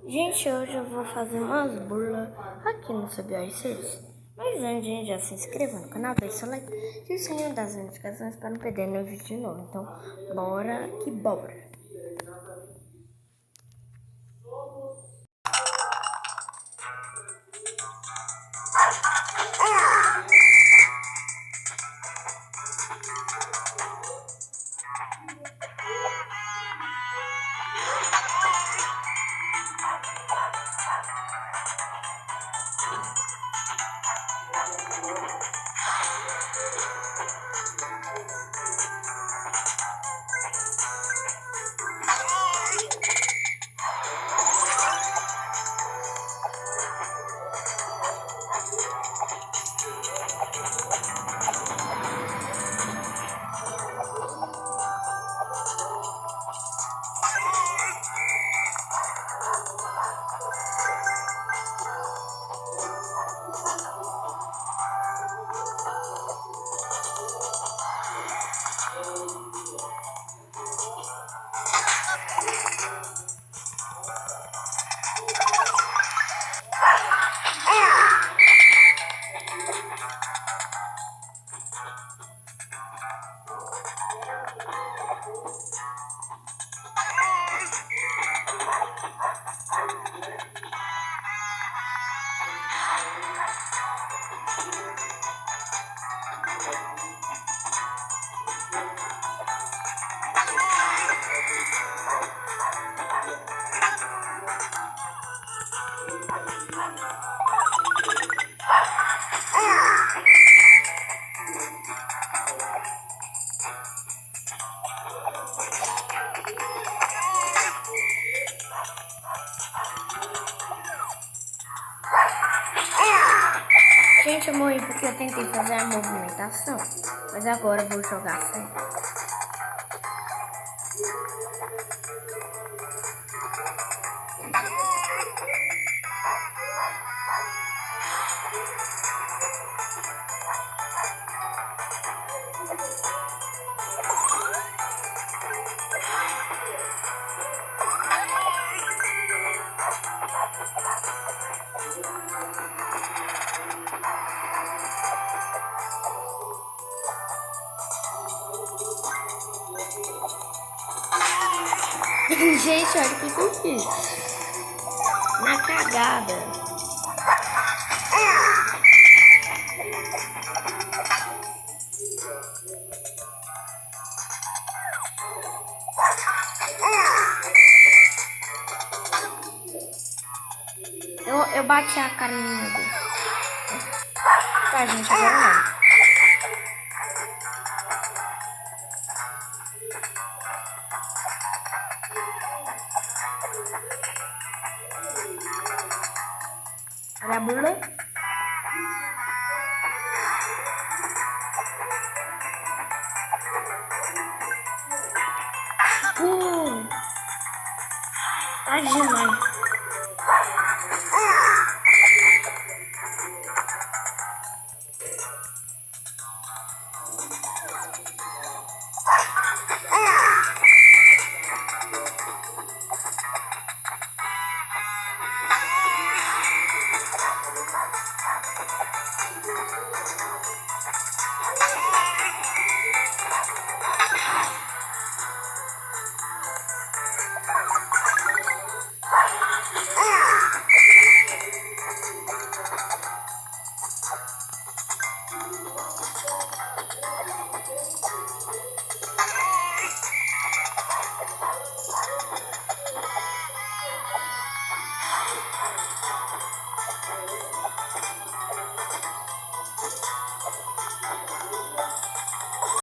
Gente, hoje eu vou fazer umas burlas aqui no Subir6. Mas antes, gente, já se inscreva no canal, deixa o like e o sininho das notificações para não perder nenhum vídeo novo. Então, bora que bora! Gente, eu morri porque eu tentei fazer a movimentação, mas agora eu vou jogar certo. Gente, olha o que eu fiz. Na cagada. Eu bati a carinha dele. Tá, gente, agora não. Olha a burla. Tá demais.